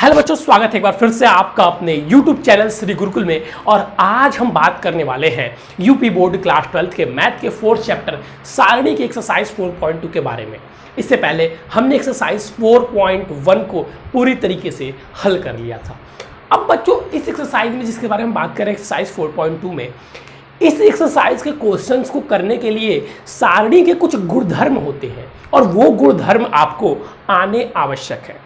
Hello बच्चों, स्वागत है एक बार फिर से आपका अपने YouTube चैनल श्री गुरुकुल में। और आज हम बात करने वाले हैं यूपी बोर्ड क्लास 12 के मैथ के 4th चैप्टर सारणी के एक्सरसाइज 4.2 के बारे में। इससे पहले हमने एक्सरसाइज 4.1 को पूरी तरीके से हल कर लिया था। अब बच्चों इस एक्सरसाइज में जिसके बारे में बात करें एक्सरसाइज 4.2 में, इस एक्सरसाइज के क्वेश्चंस को करने के लिए सारणी के कुछ गुणधर्म होते हैं और वो गुणधर्म आपको आने आवश्यक है।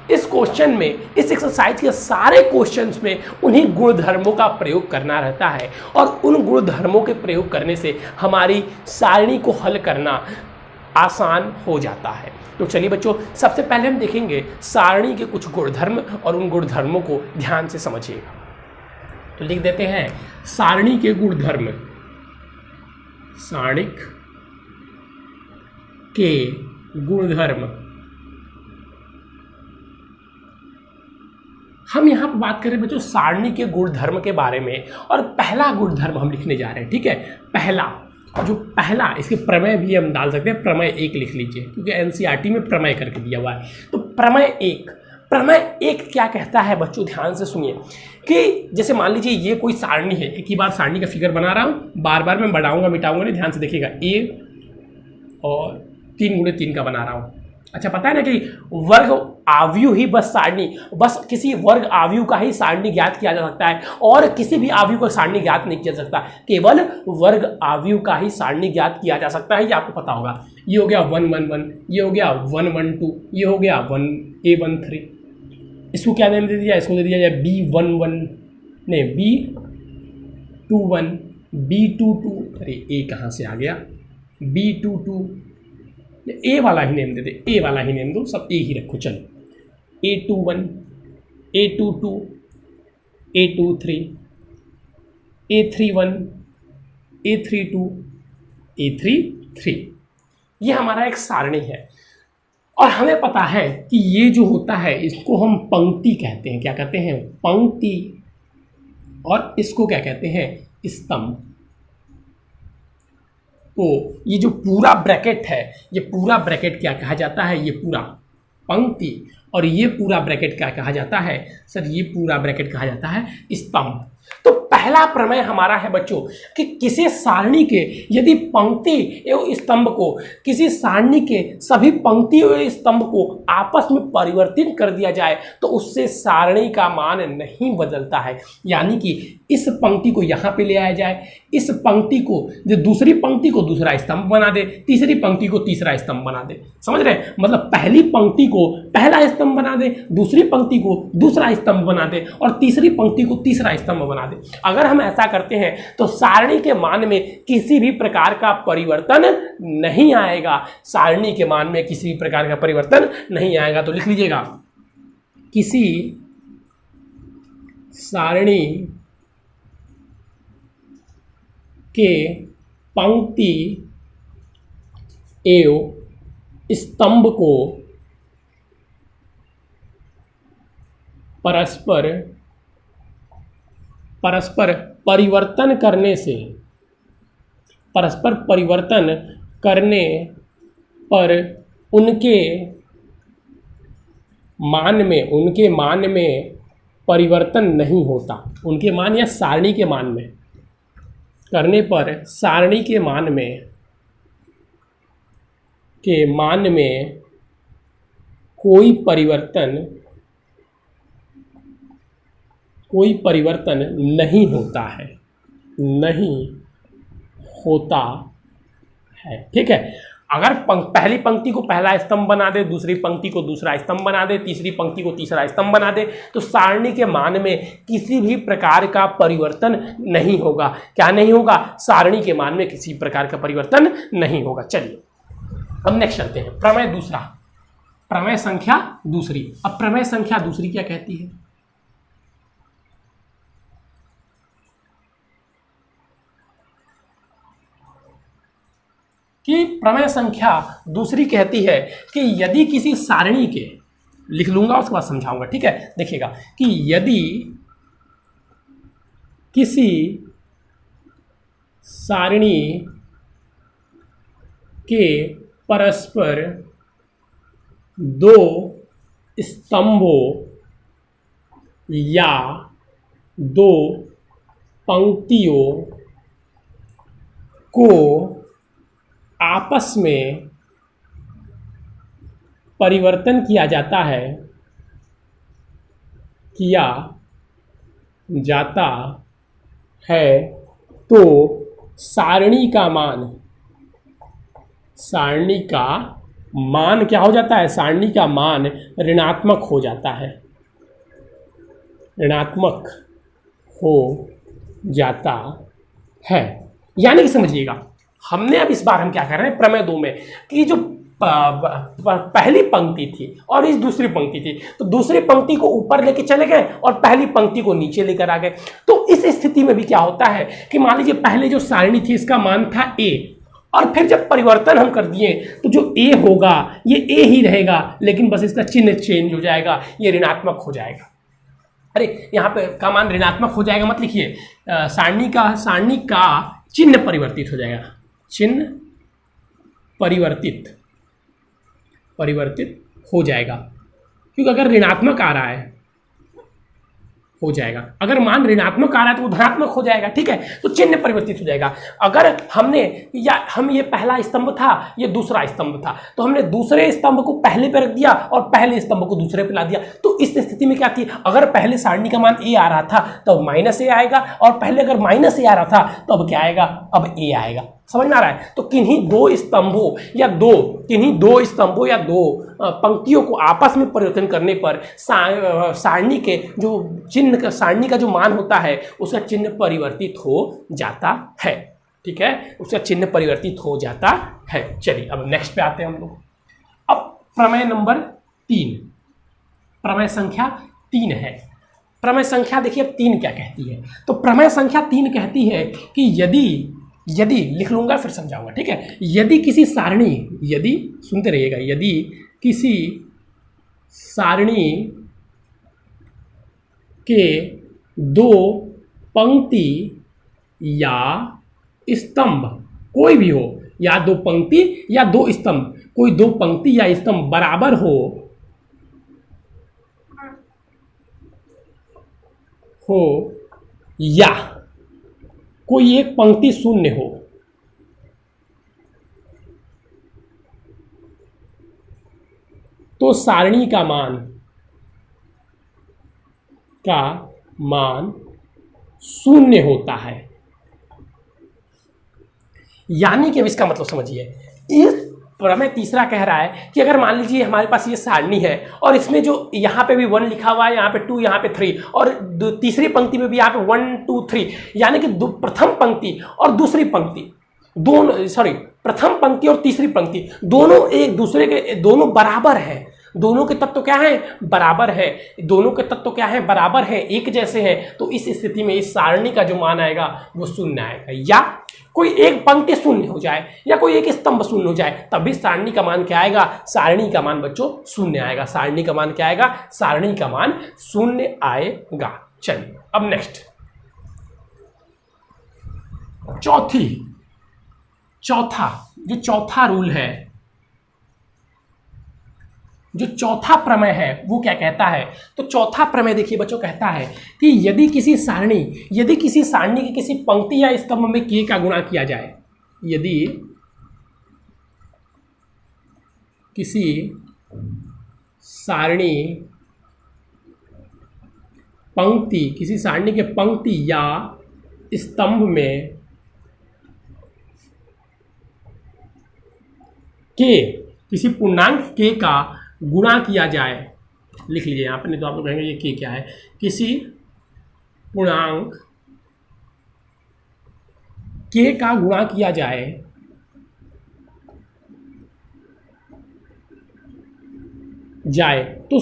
इस क्वेश्चन में, इस एक्सरसाइज के सारे क्वेश्चंस में उन्हीं गुणधर्मों का प्रयोग करना रहता है और उन गुणधर्मों के प्रयोग करने से हमारी सारणी को हल करना आसान हो जाता है। तो चलिए बच्चों, सबसे पहले हम देखेंगे सारणी के कुछ गुणधर्म और उन गुणधर्मों को ध्यान से समझिएगा। तो लिख देते हैं सारणी के गुणधर्म। सारणिक के गुणधर्म। हम यहाँ पर बात करें बच्चों सारणी के गुणधर्म के बारे में, और पहला गुणधर्म हम लिखने जा रहे हैं। ठीक है, पहला इसके प्रमेय भी हम डाल सकते हैं। प्रमेय 1 लिख लीजिए क्योंकि एनसीईआरटी में प्रमेय करके दिया हुआ है। तो प्रमेय एक क्या कहता है बच्चों, ध्यान से सुनिए कि जैसे मान लीजिए ये कोई सारणी है, एक ही बार सारणी का फिगर बना रहा हूँ, बार बार मैं बढ़ाऊंगा मिटाऊंगा नहीं, ध्यान से देखिएगा। ए और 3 × 3 का बना रहा हूँ। अच्छा, पता है ना कि वर्ग आव्यूह ही बस सारणी, बस किसी वर्ग आव्यूह का ही सारणी ज्ञात किया जा सकता है और किसी भी आव्यूह का सारणी ज्ञात नहीं किया जा सकता। केवल वर्ग आव्यूह का ही सारणी ज्ञात किया जा सकता है, ये आपको पता होगा। ये हो गया 1 1 1, ये हो गया 1 1 2, ये हो गया 1 A 1 3। इसको क्या नाम दे दिया, इसको दे दिया जाए B1 1, नहीं B2 1, B2 2। अरे ए कहाँ से आ गया, B2 2। ए वाला ही नेम दे दे, ए वाला ही नेम दो, सब ए ही रखो। चलो A2 1, A2 2, A2 3, A3 1, A3 2, A3 3। ये हमारा एक सारणी है और हमें पता है कि ये जो होता है इसको हम पंक्ति कहते हैं। क्या कहते हैं? पंक्ति। और इसको क्या कहते हैं? स्तंभ। तो ये जो पूरा ब्रैकेट है, ये पूरा ब्रैकेट क्या कहा जाता है? ये पूरा पंक्ति। और ये पूरा ब्रैकेट क्या कहा जाता है? सर ये पूरा ब्रैकेट कहा जाता है स्तंभ। तो पहला प्रमेय हमारा है बच्चों कि किसी सारणी के यदि पंक्ति एवं स्तंभ को, किसी सारणी के सभी पंक्ति एवं स्तंभ को आपस में परिवर्तित कर दिया जाए तो उससे सारणी का मान नहीं बदलता है। यानी कि इस पंक्ति को यहाँ पे ले आया जाए, इस पंक्ति को, जो दूसरी पंक्ति को दूसरा स्तंभ बना दे, तीसरी पंक्ति को तीसरा स्तंभ बना दे। समझ रहे हैं? मतलब पहली पंक्ति को पहला स्तंभ बना दे, दूसरी पंक्ति को दूसरा स्तंभ बना दे और तीसरी पंक्ति को तीसरा स्तंभ बना दे। अगर हम ऐसा करते हैं तो सारणी के मान में किसी भी प्रकार का परिवर्तन नहीं आएगा। सारणी के मान में किसी भी प्रकार का परिवर्तन नहीं आएगा। तो लिख लीजिएगा, किसी सारणी के पंक्ति एवं स्तंभ को परस्पर परिवर्तन करने से, परस्पर परिवर्तन करने पर उनके मान में परिवर्तन नहीं होता। उनके मान या सारणी के मान में करने पर सारणी के मान में कोई परिवर्तन नहीं होता है। ठीक है, अगर पहली पंक्ति को पहला स्तंभ बना दे, दूसरी पंक्ति को दूसरा स्तंभ बना दे, तीसरी पंक्ति को तीसरा स्तंभ बना दे, तो सारणी के मान में किसी भी प्रकार का परिवर्तन नहीं होगा। क्या नहीं होगा? सारणी के मान में किसी प्रकार का परिवर्तन नहीं होगा। चलिए हम नेक्स्ट चलते हैं। प्रमेय दूसरा, प्रमेय संख्या दूसरी। अब प्रमेय संख्या दूसरी क्या कहती है? कि प्रमेय संख्या दूसरी कहती है कि यदि किसी सारणी के, लिख लूंगा उसके बाद समझाऊंगा। ठीक है, देखिएगा कि यदि किसी सारणी के परस्पर दो स्तंभों या दो पंक्तियों को आपस में परिवर्तन किया जाता है, किया जाता है, तो सारणी का मान क्या हो जाता है? सारणी का मान ऋणात्मक हो जाता है, ऋणात्मक हो जाता है। यानी कि समझिएगा, हमने अब इस बार हम क्या कर रहे हैं प्रमेय 2 में कि जो पहली पंक्ति थी और इस दूसरी पंक्ति थी, तो दूसरी पंक्ति को ऊपर लेके चले गए और पहली पंक्ति को नीचे लेकर आ गए। तो इस स्थिति में भी क्या होता है कि मान लीजिए पहले जो सारणी थी इसका मान था a, और फिर जब परिवर्तन हम कर दिए तो जो a होगा ये a ही रहेगा, लेकिन बस इसका चिन्ह चेंज हो जाएगा, ये ऋणात्मक हो जाएगा। अरे यहाँ पे का मान ऋणात्मक हो जाएगा मत लिखिए, सारणी का चिन्ह परिवर्तित हो जाएगा, चिन्ह परिवर्तित हो जाएगा, क्योंकि अगर ऋणात्मक आ रहा है हो जाएगा, अगर मान ऋणात्मक आ रहा है तो वो धनात्मक हो जाएगा, ठीक है। तो चिन्ह परिवर्तित हो जाएगा। अगर हम ये पहला स्तंभ था, ये दूसरा स्तंभ था, तो हमने दूसरे स्तंभ को पहले पे रख दिया और पहले स्तंभ को दूसरे पे ला दिया। तो इस स्थिति में क्या थी, अगर पहले सारणी का मान a आ रहा था तो माइनस a आएगा, और पहले अगर माइनस a आ रहा था तो अब क्या आएगा, अब a आएगा। समझ में आ रहा है? तो किन्हीं दो स्तंभों या दो पंक्तियों को आपस में परिवर्तन करने पर सारणी के जो चिन्ह, सारणी का जो मान होता है उसका चिन्ह परिवर्तित हो जाता है, ठीक है, उसका चिन्ह परिवर्तित हो जाता है। चलिए अब नेक्स्ट पे आते हैं हम लोग। अब प्रमेय नंबर 3, प्रमेय संख्या 3 है। प्रमेय संख्या देखिए 3 क्या कहती है, तो प्रमेय संख्या 3 कहती है कि यदि लिख लूंगा फिर समझाऊंगा, ठीक है। यदि किसी सारणी, यदि सुनते रहिएगा, यदि किसी सारणी के दो पंक्ति या स्तंभ कोई भी हो, या दो पंक्ति या दो स्तंभ, कोई दो पंक्ति या स्तंभ बराबर हो या कोई एक पंक्ति शून्य हो, तो सारणी का मान शून्य होता है। यानी कि अब इसका मतलब समझिए, इस प्रमेय तीसरा कह रहा है कि अगर मान लीजिए हमारे पास ये सारणी है और इसमें जो यहाँ पे भी 1 लिखा हुआ है, यहाँ पे 2, यहाँ पे 3, और तीसरी पंक्ति में भी यहाँ पे 1 2 3, यानी कि प्रथम पंक्ति और दूसरी पंक्ति दोनों, प्रथम पंक्ति और तीसरी पंक्ति दोनों एक दूसरे के, दोनों बराबर है, दोनों के तत्व क्या है, बराबर है, दोनों के तत्व क्या है, बराबर है, एक जैसे हैं। तो इस स्थिति में इस सारणी का जो मान आएगा वो शून्य आएगा, या कोई एक पंक्ति शून्य हो जाए या कोई एक स्तंभ शून्य हो जाए, तब भी सारणी का मान क्या आएगा, सारणी का मान बच्चों शून्य आएगा। सारणी का मान क्या आएगा, सारणी का मान शून्य आएगा। चलिए अब नेक्स्ट, चौथा रूल है, जो चौथा प्रमेय है वो क्या कहता है। तो चौथा प्रमेय देखिए बच्चों कहता है कि यदि किसी सारणी की किसी पंक्ति या स्तंभ में k का गुणा किया जाए, यदि किसी सारणी के पंक्ति या स्तंभ में k, किसी पूर्णांक k का गुणा किया जाए, लिख लीजिए यहाँ पर, नहीं तो आप लोग कहेंगे ये k क्या है, किसी पूर्णांक k का गुणा किया जाए तो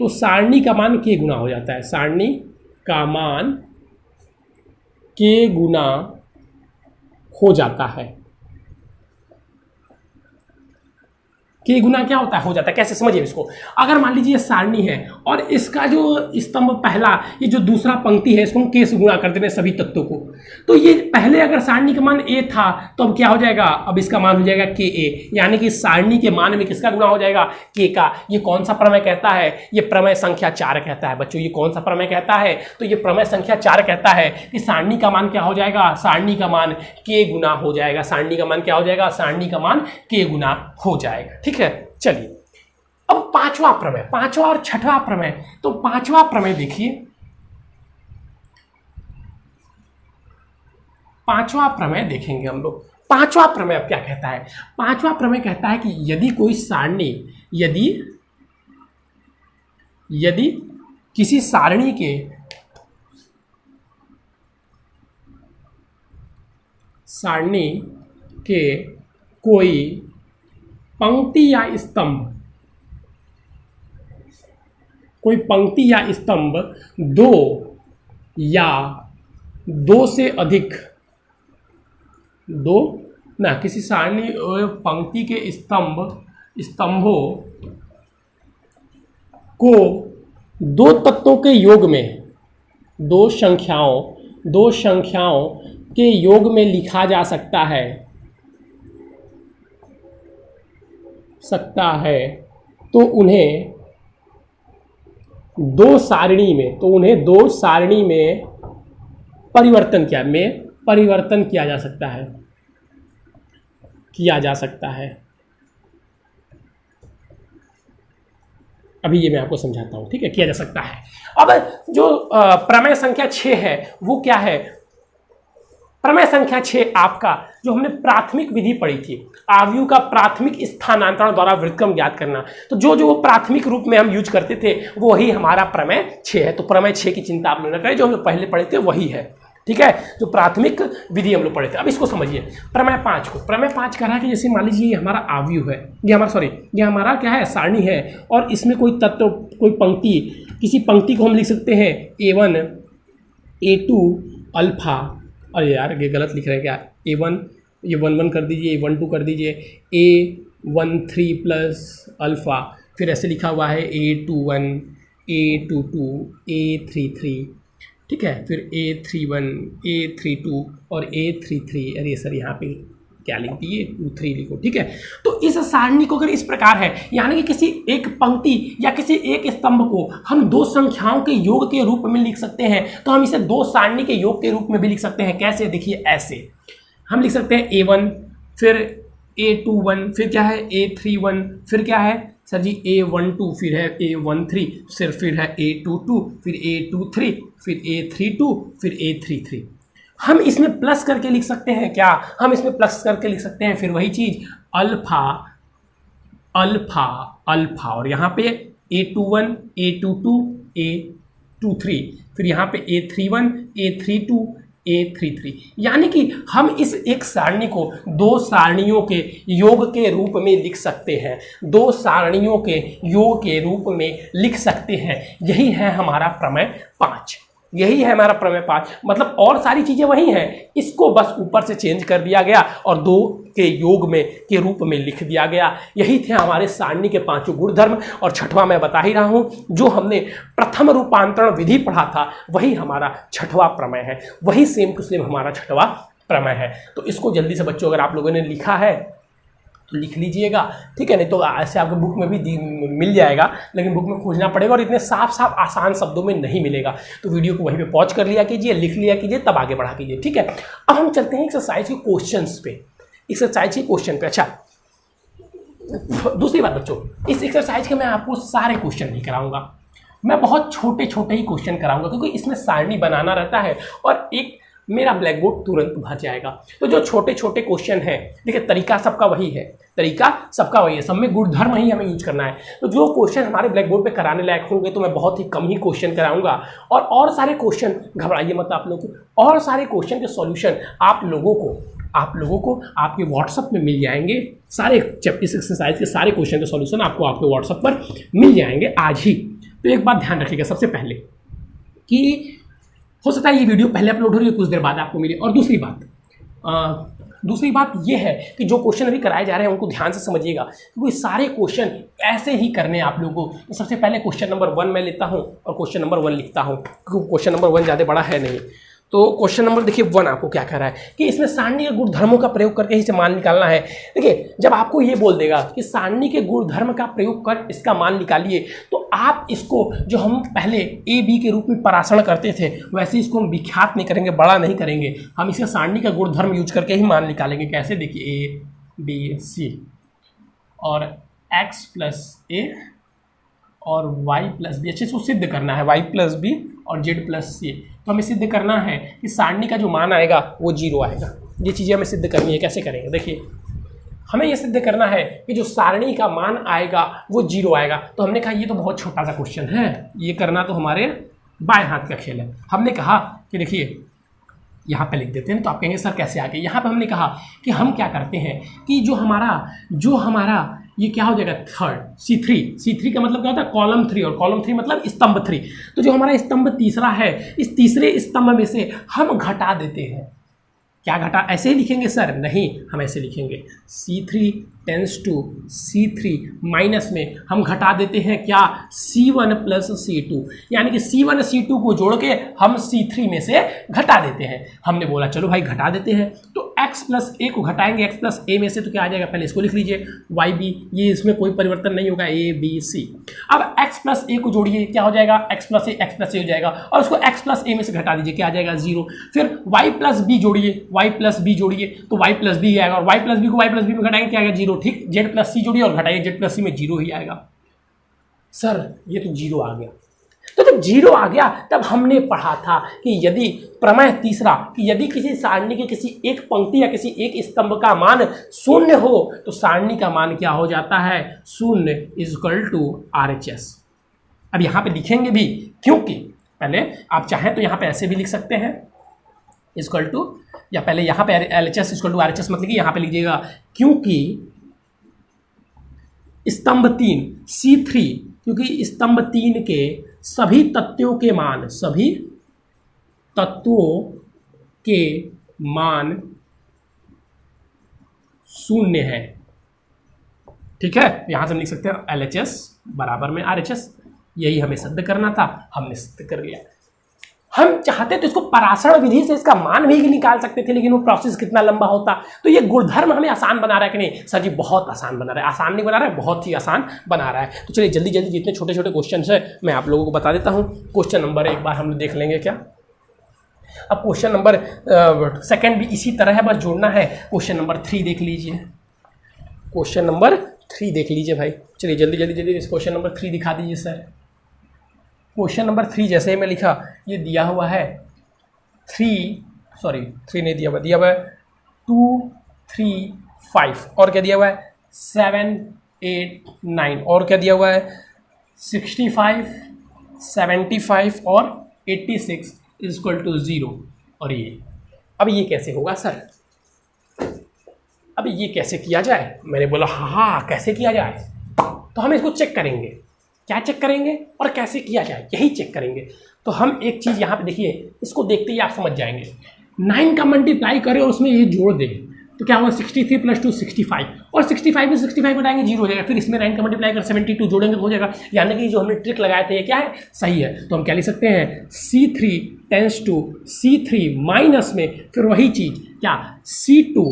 सारणी का मान k गुना हो जाता है, सारणी का मान k गुना हो जाता है। के गुना क्या होता है, हो जाता है। कैसे, समझिए इसको। अगर मान लीजिए सारणी है और इसका जो स्तंभ पहला, ये जो दूसरा पंक्ति है, इसको हम के से गुणा कर देते हैं सभी तत्वों को, तो ये पहले अगर सारणी का मान ए था तो अब क्या हो जाएगा, अब इसका मान हो जाएगा के ए, यानी कि सारणी के मान में किसका गुणा हो जाएगा, के का। ये कौन सा प्रमेय कहता है, ये प्रमेय संख्या 4 कहता है बच्चों। ये कौन सा प्रमेय कहता है, तो ये प्रमेय संख्या 4 कहता है कि सारणी का मान क्या हो जाएगा, सारणी का मान के गुना हो जाएगा। सारणी का मान क्या हो जाएगा, सारणी का मान के गुना हो जाएगा। ठीक है, चलिए अब पांचवा प्रमेय, पांचवा और छठवां प्रमेय। तो पांचवा प्रमेय देखिए, पांचवा प्रमेय देखेंगे हम लोग। पांचवा प्रमेय अब क्या कहता है, पांचवा प्रमेय कहता है कि यदि कोई सारणी, यदि किसी सारणी के कोई पंक्ति या स्तंभ, कोई पंक्ति या स्तंभ दो या दो से अधिक, दो ना, किसी सारणी पंक्ति के स्तंभों को दो तत्वों के योग में, दो संख्याओं के योग में लिखा जा सकता है, तो उन्हें दो सारणी में परिवर्तन किया जा सकता है। अभी ये मैं आपको समझाता हूं, ठीक है, किया जा सकता है। अब जो प्रमेय संख्या 6 है वो क्या है, प्रमेय संख्या 6 आपका जो हमने प्राथमिक विधि पढ़ी थी, आव्यूह का प्राथमिक स्थानांतरण द्वारा व्युत्क्रम ज्ञात करना, तो जो वो प्राथमिक रूप में हम यूज करते थे वही हमारा प्रमेय 6 है। तो प्रमेय 6 की चिंता आप लोग न करें, जो हम लोग पहले पढ़े थे वही है। ठीक है, जो प्राथमिक विधि हम लोग पढ़े थे। अब इसको समझिए, प्रमेय 5 को। प्रमेय 5 कह रहा है कि जैसे मान लीजिए ये हमारा आव्यूह है, ये हमारा क्या है, सारणी है, और इसमें कोई तत्व, कोई पंक्ति, किसी पंक्ति को हम लिख सकते हैं A1 A2 अल्फा, अरे यार ये गलत लिख रहे हैं क्या, A1 ये 1 कर दीजिए, A12 कर दीजिए, A13 प्लस अल्फ़ा, फिर ऐसे लिखा हुआ है A21 A22 A33, ठीक है, फिर A31 A32 और A33। अरे सर यहाँ पे क्या लिख दिए, 23 लिखो। ठीक है, तो इस सारणी को अगर इस प्रकार है, यानी कि किसी एक पंक्ति या किसी एक स्तंभ को हम दो संख्याओं के योग के रूप में लिख सकते हैं, तो हम इसे दो सारणी के योग के रूप में भी लिख सकते हैं। कैसे, देखिए ऐसे हम लिख सकते हैं A1 फिर A21 फिर क्या है A31 फिर क्या है सर जी A12 फिर है A13 फिर है A22 फिर A23 फिर A32 फिर A33। हम इसमें प्लस करके लिख सकते हैं क्या, हम इसमें प्लस करके लिख सकते हैं फिर वही चीज अल्फा अल्फा अल्फा, और यहाँ पे A21 A22 A23, फिर यहाँ पे A31 A32 A33, यानी कि हम इस एक सारणी को दो सारणियों के योग के रूप में लिख सकते हैं, दो सारणियों के योग के रूप में लिख सकते हैं। यही है हमारा प्रमेय 5, यही है हमारा प्रमेय 5। मतलब और सारी चीजें वही हैं, इसको बस ऊपर से चेंज कर दिया गया और दो के योग में के रूप में लिख दिया गया। यही थे हमारे सारणी के 5 गुणधर्म। और छठवां मैं बता ही रहा हूं, जो हमने प्रथम रूपांतरण विधि पढ़ा था वही हमारा छठवां प्रमेय है, वही सेम टू सेम हमारा छठवां प्रमेय है। तो इसको जल्दी से बच्चों अगर आप लोगों ने लिखा है तो लिख लीजिएगा, ठीक है, नहीं तो ऐसे आपको बुक में भी मिल जाएगा, लेकिन बुक में खोजना पड़ेगा और इतने साफ साफ आसान शब्दों में नहीं मिलेगा। तो वीडियो को वहीं पे पॉज कर लिया कीजिए, लिख लिया कीजिए, तब आगे बढ़ा कीजिए। ठीक है, अब हम चलते हैं एक्सरसाइज के क्वेश्चंस पे, एक्सरसाइज के क्वेश्चन पे। अच्छा, दूसरी बात बच्चों, इस एक्सरसाइज के मैं आपको सारे क्वेश्चन नहीं कराऊंगा, मैं बहुत छोटे छोटे ही क्वेश्चन कराऊंगा, क्योंकि इसमें सारणी बनाना रहता है और एक मेरा ब्लैक बोर्ड तुरंत भर जाएगा। तो जो छोटे छोटे क्वेश्चन हैं, देखिए तरीका सबका वही है, सब में गुणधर्म ही हमें यूज करना है। तो जो क्वेश्चन हमारे ब्लैक बोर्ड पे कराने लायक होंगे तो मैं बहुत ही कम ही क्वेश्चन कराऊंगा, और सारे क्वेश्चन, घबराइए मत आप लोगों को, और सारे क्वेश्चन के सॉल्यूशन आप लोगों को आपके व्हाट्सएप में मिल जाएंगे। सारे इस एक्सरसाइज के सारे क्वेश्चन के सॉल्यूशन आपको आपके व्हाट्सएप पर मिल जाएंगे आज ही। तो एक बात ध्यान रखिएगा सबसे पहले कि हो सकता है ये वीडियो पहले अपलोड हो रही है, कुछ देर बाद आपको मिले। और दूसरी बात, दूसरी बात ये है कि जो क्वेश्चन अभी कराए जा रहे हैं उनको ध्यान से समझिएगा, क्योंकि सारे क्वेश्चन ऐसे ही करने हैं आप लोगों को। तो सबसे पहले क्वेश्चन नंबर 1 मैं लेता हूँ और क्वेश्चन नंबर 1 लिखता हूँ, क्योंकि क्वेश्चन नंबर 1 ज़्यादा बड़ा है नहीं। तो क्वेश्चन नंबर देखिए 1 आपको क्या कह रहा है कि इसमें सारणी के गुणधर्मों का प्रयोग करके ही से मान निकालना है। देखिए जब आपको ये बोल देगा कि सारणी के गुणधर्म का प्रयोग कर इसका मान निकालिए, तो आप इसको जो हम पहले ए बी के रूप में परासरण करते थे वैसे इसको हम विख्यात नहीं करेंगे, बड़ा नहीं करेंगे, हम इसे सारणी का गुणधर्म यूज करके ही मान निकालेंगे। कैसे? देखिए ए बी सी और एक्स प्लस ए और y प्लस बी, अच्छे से उसको सिद्ध करना है, y प्लस बी और z प्लस सी। तो हमें सिद्ध करना है कि सारणी का जो मान आएगा वो 0 आएगा। ये चीज़ें हमें सिद्ध करनी है। कैसे करेंगे? देखिए हमें ये सिद्ध करना है कि जो सारणी का मान आएगा वो 0 आएगा। तो हमने कहा ये तो बहुत छोटा सा क्वेश्चन है, ये करना तो हमारे बाएं हाथ का खेल है। हमने कहा कि देखिए यहाँ पे लिख देते हैं, तो आप कहेंगे सर कैसे आ गए। यहाँ पे हमने कहा कि हम क्या करते हैं कि जो हमारा ये क्या हो जाएगा, थर्ड C3 का मतलब क्या होता है, कॉलम 3, और कॉलम 3 मतलब स्तंभ 3। तो जो हमारा स्तंभ तीसरा है, इस तीसरे स्तंभ में से हम घटा देते हैं। क्या घटा? ऐसे ही लिखेंगे सर? नहीं, हम ऐसे लिखेंगे C3 tense to C3 minus में हम घटा देते हैं क्या, C1 प्लस C2, यानी कि C1 C2 को जोड़ के हम C3 में से घटा देते हैं। हमने बोला चलो भाई घटा देते हैं, तो x प्लस ए को घटाएंगे x प्लस ए में से, तो क्या आ जाएगा, पहले इसको लिख लीजिए y b, ये इसमें कोई परिवर्तन नहीं होगा, a b c। अब x प्लस ए को जोड़िए, क्या हो जाएगा, x प्लस ए हो जाएगा, और उसको x प्लस ए में से घटा दीजिए, क्या आ जाएगा 0। फिर y प्लस बी जोड़िए, तो y प्लस बी आएगा, और y प्लस बी को y प्लस बी में घटाएंगे, क्या आएगा 0। ठीक, z प्लस सी जोड़िए और घटाइए, z प्लस सी में 0 ही आएगा। सर ये तो 0 आ गया। तो जब 0 आ गया तब हमने पढ़ा था कि यदि प्रमेय तीसरा कि यदि किसी सारणी के किसी एक पंक्ति या किसी एक स्तंभ का मान 0 हो तो सारणी का मान क्या हो जाता है, 0 इक्वल टू RHS। अब यहाँ पे लिखेंगे भी, क्योंकि पहले आप चाहें तो यहाँ पे ऐसे भी लिख सकते हैं इक्वल टू, या पहले यहाँ पे LHS इक्वल टू RHS मतलब कि यहाँ पे लीजिएगा क्योंकि स्तंभ 3 C3, क्योंकि स्तंभ 3 के सभी तत्वों के मान 0 है। ठीक है, यहां से हम लिख सकते हैं LHS बराबर में RHS। यही हमें सिद्ध करना था, हमने सिद्ध कर लिया। हम चाहते तो इसको परासरण विधि से इसका मान भी निकाल सकते थे, लेकिन वो प्रोसेस कितना लंबा होता। तो ये गुणधर्म हमें आसान बना रहा है कि नहीं? सर जी बहुत आसान बना रहा है। आसान नहीं बना रहा है, बहुत ही आसान बना रहा है। तो चलिए जल्दी जल्दी जितने छोटे छोटे क्वेश्चन है मैं आप लोगों को बता देता हूँ। क्वेश्चन नंबर एक बार हम देख लेंगे क्या। अब क्वेश्चन नंबर सेकेंड भी इसी तरह है, बस जोड़ना है। क्वेश्चन नंबर 3 देख लीजिए, क्वेश्चन नंबर 3 देख लीजिए भाई। चलिए जल्दी जल्दी जल्दी इस क्वेश्चन नंबर 3 दिखा दीजिए सर। क्वेश्चन नंबर 3 जैसे ही मैं लिखा, ये दिया हुआ है 3 नहीं दिया हुआ है 2 3 5, और क्या दिया हुआ है 7 8 9, और क्या दिया हुआ है 65 75 और 86 इक्वल टू 0। और ये अब ये कैसे होगा सर, अब ये कैसे किया जाए? मैंने बोला हाँ कैसे किया जाए, तो हम इसको चेक करेंगे। क्या चेक करेंगे और कैसे किया जाए, यही चेक करेंगे। तो हम एक चीज़ यहाँ पे देखिए, इसको देखते ही आप समझ जाएंगे। 9 का मल्टीप्लाई करें और उसमें ये जोड़ दें तो क्या होगा 63 + 2 65, और 65 में 65 घटाएंगे 0 हो जाएगा। फिर इसमें 9 का मल्टीप्लाई कर 72 जोड़ेंगे तो हो जाएगा। यानी कि जो हमने ट्रिक लगाए थे ये क्या है, सही है। तो हम क्या लिख सकते हैं C3 tense to C3 minus में फिर वही चीज़ क्या C2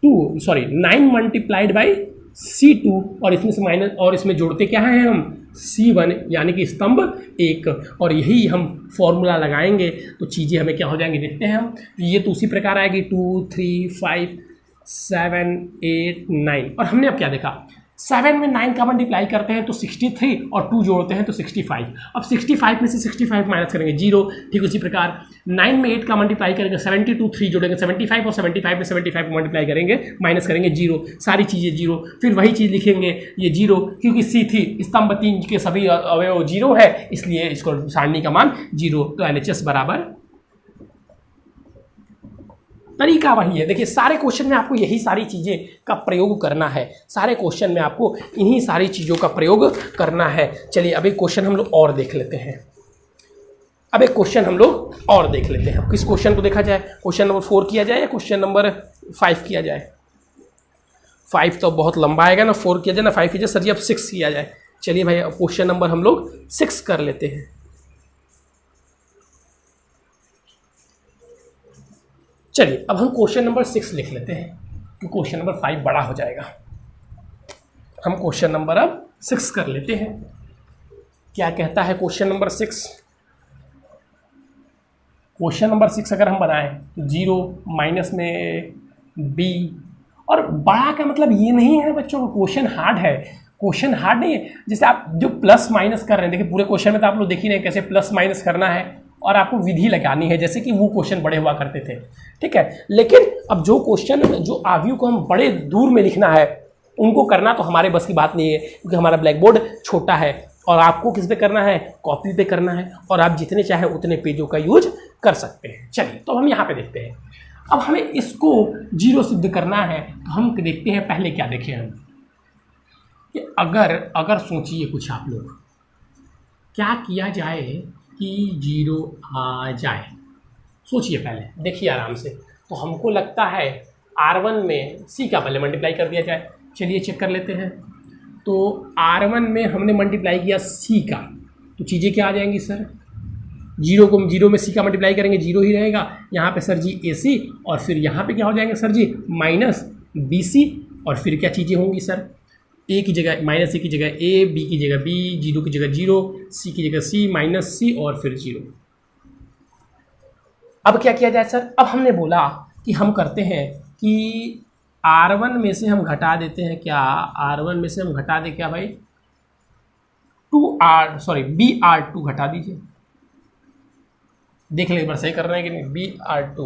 9 मल्टीप्लाइड बाई C2, और इसमें से माइनस, और इसमें जोड़ते क्या है हम C1 यानी कि स्तंभ 1, और यही हम फॉर्मूला लगाएंगे तो चीज़ें हमें क्या हो जाएंगी देखते हैं हम। ये तो उसी प्रकार आएगी 2 3 5 7 8 9, और हमने अब क्या देखा 7 में 9 का मल्टीप्लाई करते हैं तो 63 और 2 जोड़ते हैं तो 65। अब 65 में से 65 माइनस करेंगे 0। ठीक उसी प्रकार 9 में 8 का मल्टीप्लाई करेंगे 72 3 जोड़ेंगे 75, और 75 में 75 को मल्टीप्लाई करेंगे माइनस करेंगे 0। सारी चीज़ें 0। फिर वही चीज़ लिखेंगे ये 0, क्योंकि C3 स्तंभ 3 के सभी अवयव 0 है, इसलिए इसको सारणी का मान 0। तो LHS बराबर, तरीका वही है। देखिए सारे क्वेश्चन में आपको यही सारी चीज़ें का प्रयोग करना है, सारे क्वेश्चन में आपको इन्हीं सारी चीज़ों का प्रयोग करना है। चलिए अब एक क्वेश्चन हम लोग और देख लेते हैं। किस क्वेश्चन को देखा जाए, क्वेश्चन नंबर 4 किया जाए या क्वेश्चन नंबर 5 किया जाए, 5 तो बहुत लंबा आएगा ना, 4 किया जाए ना, 5 किया जाए। सर जी अब 6 किया जाए। चलिए भाई क्वेश्चन नंबर हम लोग 6 कर लेते हैं। चलिए अब हम क्वेश्चन नंबर 6 लिख लेते हैं क्योंकि क्वेश्चन नंबर 5 बड़ा हो जाएगा। हम क्वेश्चन नंबर अब 6 कर लेते हैं। क्या कहता है क्वेश्चन नंबर 6? क्वेश्चन नंबर 6 अगर हम बनाएं तो 0 माइनस में b, और बड़ा का मतलब ये नहीं है बच्चों को क्वेश्चन हार्ड है, क्वेश्चन हार्ड नहीं है। जैसे आप जो प्लस माइनस कर रहे हैं, देखिए पूरे क्वेश्चन में तो आप लोग देख ही रहे हैं कैसे प्लस माइनस करना है और आपको विधि लगानी है, जैसे कि वो क्वेश्चन बड़े हुआ करते थे, ठीक है। लेकिन अब जो क्वेश्चन जो आव्यूह को हम बड़े दूर में लिखना है उनको करना तो हमारे बस की बात नहीं है, क्योंकि हमारा ब्लैक बोर्ड छोटा है और आपको किस पे करना है, कॉपी पे करना है, और आप जितने चाहे उतने पेजों का यूज कर सकते हैं। चलिए तो हम यहाँ पे देखते हैं। अब हमें इसको 0 सिद्ध करना है तो हम देखते हैं पहले क्या देखें हम कि अगर सोचिए कुछ आप लोग, क्या किया जाए कि 0 आ जाए। सोचिए पहले, देखिए आराम से। तो हमको लगता है R1 में C का पहले मल्टीप्लाई कर दिया जाए। चलिए चेक कर लेते हैं। तो R1 में हमने मल्टीप्लाई किया C का, तो चीज़ें क्या आ जाएंगी सर? 0 को 0 में C का मल्टीप्लाई करेंगे 0 ही रहेगा। यहाँ पे सर जी AC, और फिर यहाँ पे क्या हो जाएंगे सर जी माइनस BC, और फिर क्या चीज़ें होंगी सर? A की जगह माइनस A की जगह A, B की जगह B, 0 की जगह 0, C की जगह C, माइनस C और फिर 0। अब क्या किया जाए सर? अब हमने बोला कि हम करते हैं कि R1 में से हम घटा देते हैं क्या, R1 में से हम घटा दें क्या भाई, BR2 घटा दीजिए। देख लें एक बार सही कर रहे हैं कि नहीं। BR2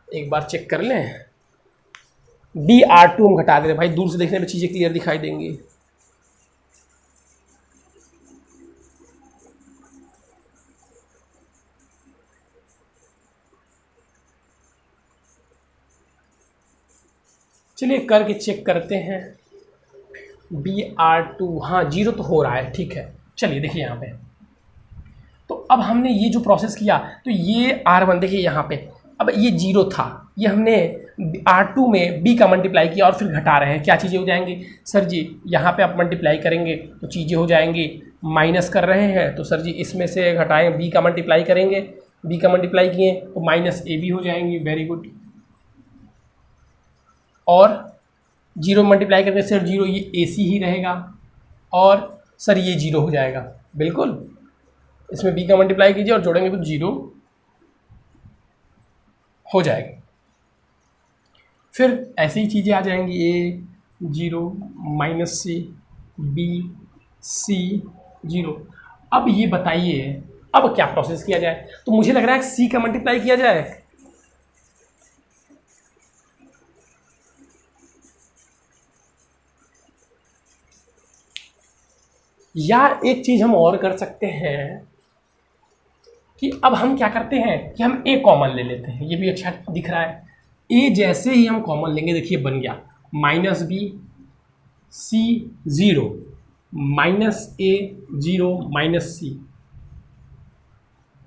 एक बार चेक कर लें। BR2 हम घटा दे रहे हैं भाई, दूर से देखने में चीज़ें क्लियर दिखाई देंगी। चलिए करके चेक करते हैं। BR2 हाँ 0 तो हो रहा है, ठीक है। चलिए देखिए यहाँ पे, तो अब हमने ये जो प्रोसेस किया तो ये R1 देखिए यहाँ पे, अब ये 0 था, ये हमने R2 में B का मल्टीप्लाई किया और फिर घटा रहे हैं। क्या चीज़ें हो जाएंगी सर जी? यहाँ पे आप मल्टीप्लाई करेंगे तो चीज़ें हो जाएंगी, माइनस कर रहे हैं तो सर जी इसमें से घटाएंगे, B का मल्टीप्लाई करेंगे, B का मल्टीप्लाई किए तो माइनस AB हो जाएंगी। Very good. और 0 मल्टीप्लाई करके सर 0 ये AC ही रहेगा, और सर ये 0 हो जाएगा। बिल्कुल, इसमें B का मल्टीप्लाई कीजिए और जोड़ेंगे तो 0 हो जाएगी। फिर ऐसी ही चीज़ें आ जाएंगी, A 0 minus C, B C 0। अब ये बताइए अब क्या प्रोसेस किया जाए? तो मुझे लग रहा है C का मल्टीप्लाई किया जाए। या एक चीज़ हम और कर सकते हैं कि अब हम क्या करते हैं कि हम A कॉमन ले लेते हैं। ये भी अच्छा दिख रहा है। A जैसे ही हम कॉमन लेंगे, देखिए बन गया minus B C 0 minus A 0 minus C।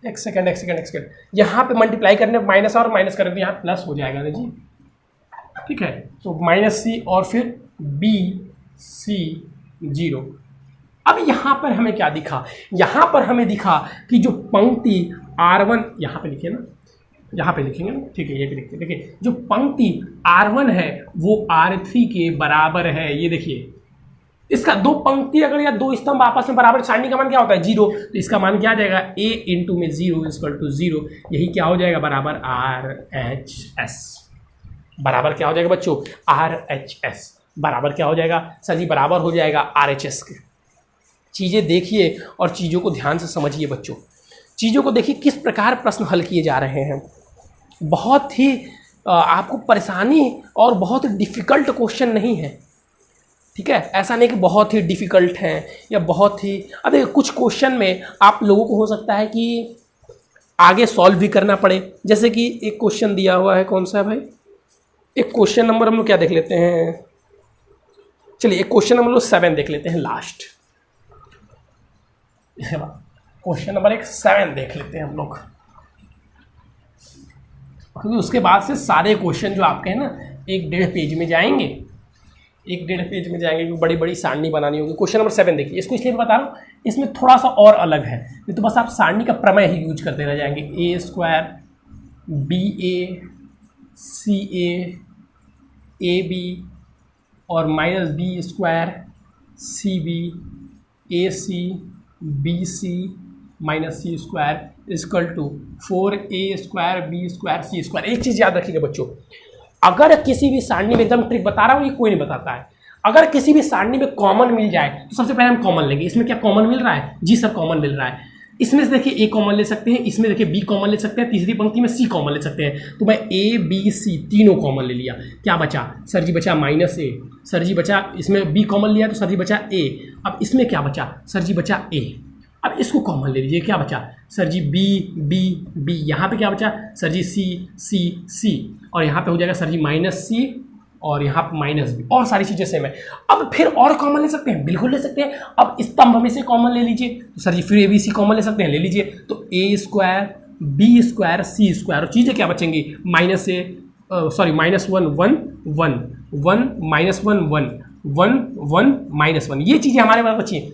एक सेकेंड, यहाँ पे मल्टीप्लाई करने माइनस और माइनस करने यहाँ प्लस हो जाएगा ना जी, ठीक है। तो माइनस C और फिर B C 0। अब यहाँ पर हमें क्या दिखा? यहाँ पर हमें दिखा कि जो पंक्ति R1 यहाँ पे लिखे ना, यहाँ पे लिखेंगे ना, ठीक है, ये भी लिखते हैं। देखिए जो पंक्ति R1 है वो R3 के बराबर है। ये देखिए इसका दो पंक्ति अगर या दो स्तंभ आपस में बराबर, सारणी का मान क्या होता है 0, तो इसका मान क्या आ जाएगा A इंटू में 0 इक्वल टू 0। यही क्या हो जाएगा बराबर RHS। बराबर क्या हो जाएगा बच्चों? RHS बराबर क्या हो जाएगा सर जी? बराबर हो जाएगा RHS के। चीज़ें देखिए और चीज़ों को ध्यान से समझिए बच्चों। चीज़ों को देखिए किस प्रकार प्रश्न हल किए जा रहे हैं। बहुत ही आपको परेशानी और बहुत डिफ़िकल्ट क्वेश्चन नहीं है, ठीक है। ऐसा नहीं कि बहुत ही डिफ़िकल्ट है या बहुत ही, अब देखिए कुछ क्वेश्चन में आप लोगों को हो सकता है कि आगे सॉल्व भी करना पड़े। जैसे कि एक क्वेश्चन दिया हुआ है, कौन सा है भाई? एक क्वेश्चन नंबर हम लोग क्या देख लेते हैं, चलिए एक क्वेश्चन नंबर 7 देख लेते हैं लास्ट। क्वेश्चन नंबर 7 देख लेते हैं हम लोग। क्योंकि उसके बाद से सारे क्वेश्चन जो आपके हैं ना 1-1.5 पेज में जाएंगे, 1-1.5 पेज में जाएंगे, क्योंकि बड़ी बड़ी सारणी बनानी होगी। क्वेश्चन नंबर 7 देखिए, इसको इसलिए बता रहा हूँ, इसमें थोड़ा सा और अलग है, नहीं तो बस आप सारणी का प्रमेय ही यूज करते रह जाएंगे। A² BA CA AB और -B² CB AC BC -C² equal to 4A² B² C²। एक चीज़ याद रखिएगा बच्चों, अगर किसी भी सारणी में, एकदम ट्रिक बता रहा हूँ, ये कोई नहीं बताता है, अगर किसी भी सारणी में कॉमन मिल जाए तो सबसे पहले हम कॉमन लेंगे। इसमें क्या कॉमन मिल रहा है? जी सर कॉमन मिल रहा है। इसमें से देखिए ए कॉमन ले सकते हैं, इसमें देखिए बी कॉमन ले सकते हैं, तीसरी पंक्ति में सी कॉमन ले सकते हैं। तो मैं ए बी सी तीनों कॉमन ले लिया, क्या बचा सर जी? बचा -A। सर जी बचा, इसमें बी कॉमन लिया तो सर जी बचा ए। अब इसमें क्या बचा सर जी? बचा ए। अब इसको कॉमन ले लीजिए, क्या बचा sir ji? B B B. यहाँ पे क्या बचा सर जी? सी सी सी। और यहाँ पे हो जाएगा सर जी -C और यहाँ पर -B, और सारी चीज़ें सेम है। अब फिर और कॉमन ले सकते हैं, बिल्कुल ले सकते हैं। अब स्तंभ में से कॉमन ले लीजिए, तो सर जी फिर ABC कॉमन ले सकते हैं, ले लीजिए। तो A² B² C², और चीज़ें क्या बचेंगी? -1 1 1 1 -1 1 1 1 -1, ये चीज़ें हमारे पास बची हैं।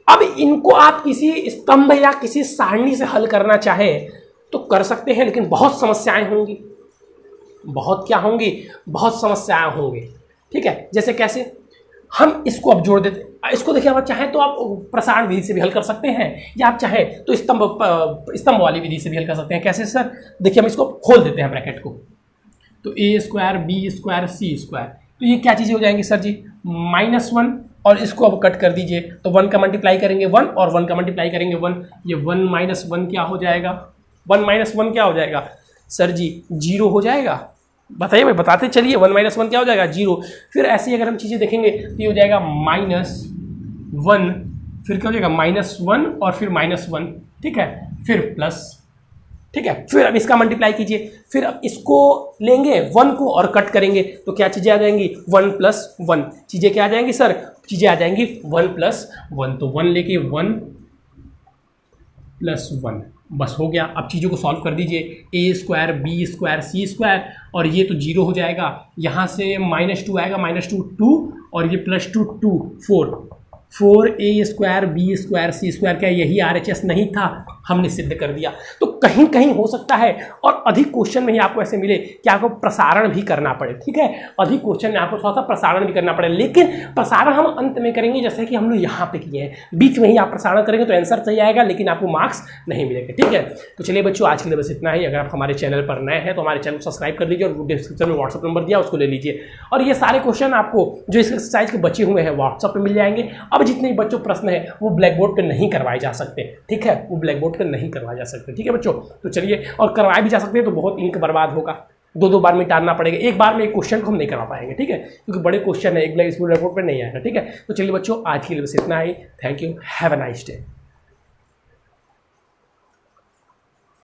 अब इनको आप किसी स्तंभ या किसी सारणी से हल करना चाहें तो कर सकते हैं, लेकिन बहुत समस्याएं होंगी। बहुत क्या होंगी? बहुत समस्याएं होंगी। ठीक है, जैसे कैसे? हम इसको अब जोड़ देते, इसको देखिए, आप चाहें तो आप प्रसारण विधि से भी हल कर सकते हैं, या आप चाहें तो स्तंभ वाली विधि से भी हल कर सकते हैं। कैसे सर? देखिए हम इसको खोल देते हैं ब्रैकेट को, तो A² B² C², तो ये क्या चीज़ें हो जाएंगी सर जी? -1, और इसको अब कट कर दीजिए, तो 1 का मल्टीप्लाई करेंगे 1 और 1 का मल्टीप्लाई करेंगे 1, ये 1 - 1 क्या हो जाएगा? 1 - 1 क्या हो जाएगा सर जी? 0 हो जाएगा। बताइए भाई, बताते चलिए। 1 - 1 क्या हो जाएगा? 0। फिर ऐसे ही अगर हम चीज़ें देखेंगे तो ये हो जाएगा -1, फिर क्या हो जाएगा? -1 और फिर -1, ठीक है, फिर प्लस, ठीक है। फिर अब इसका मल्टीप्लाई कीजिए, फिर अब इसको लेंगे 1 को और कट करेंगे, तो क्या चीज़ें आ जाएंगी? 1 + 1 चीज़ें क्या आ जाएंगी सर? चीज़ें आ जाएंगी 1 + 1, तो 1 लेके 1 + 1, बस हो गया। अब चीज़ों को सॉल्व कर दीजिए, A² B² C², और ये तो 0 हो जाएगा। यहाँ से -2 आएगा, -2 2, और ये +2 2 4A² B² C², क्या यही RHS नहीं था? हमने सिद्ध कर दिया। तो कहीं कहीं हो सकता है, और अधिक क्वेश्चन में ही आपको ऐसे मिले कि आपको प्रसारण भी करना पड़े, ठीक है, अधिक क्वेश्चन में आपको थोड़ा सा प्रसारण भी करना पड़े, लेकिन प्रसारण हम अंत में करेंगे, जैसे कि हम लोग यहाँ पे किए हैं। बीच में ही आप प्रसारण करेंगे तो आंसर सही आएगा, लेकिन आपको मार्क्स नहीं मिलेंगे, ठीक है। तो चलिए बच्चों, आज के लिए बस इतना ही। अगर आप हमारे चैनल पर नए हैं तो हमारे चैनल को सब्सक्राइब कर लीजिए, और डिस्क्रिप्शन में व्हाट्सअप नंबर दिया, उसको ले लीजिए। और ये सारे क्वेश्चन आपको जो इस एक्सरसाइज के बचे हुए हैं व्हाट्सअप पर मिल जाएंगे। अब जितने बच्चों प्रश्न है वो ब्लैक बोर्ड पर नहीं करवाए जा सकते, ठीक है, वो ब्लैक बोर्ड पर नहीं करवाए जा सकते, ठीक है बच्चों। तो चलिए, और करवाए भी जा सकते हैं तो बहुत इंक बर्बाद होगा, 2-2 बार मिटाना पड़ेगा, एक बार में एक क्वेश्चन को हम नहीं करवा पाएंगे, ठीक है, क्योंकि बड़े क्वेश्चन है, एक ब्लैक बोर्ड पर नहीं आएगा, ठीक है। तो चलिए बच्चों, आज के लिए बस इतना ही। Thank you, have a nice day.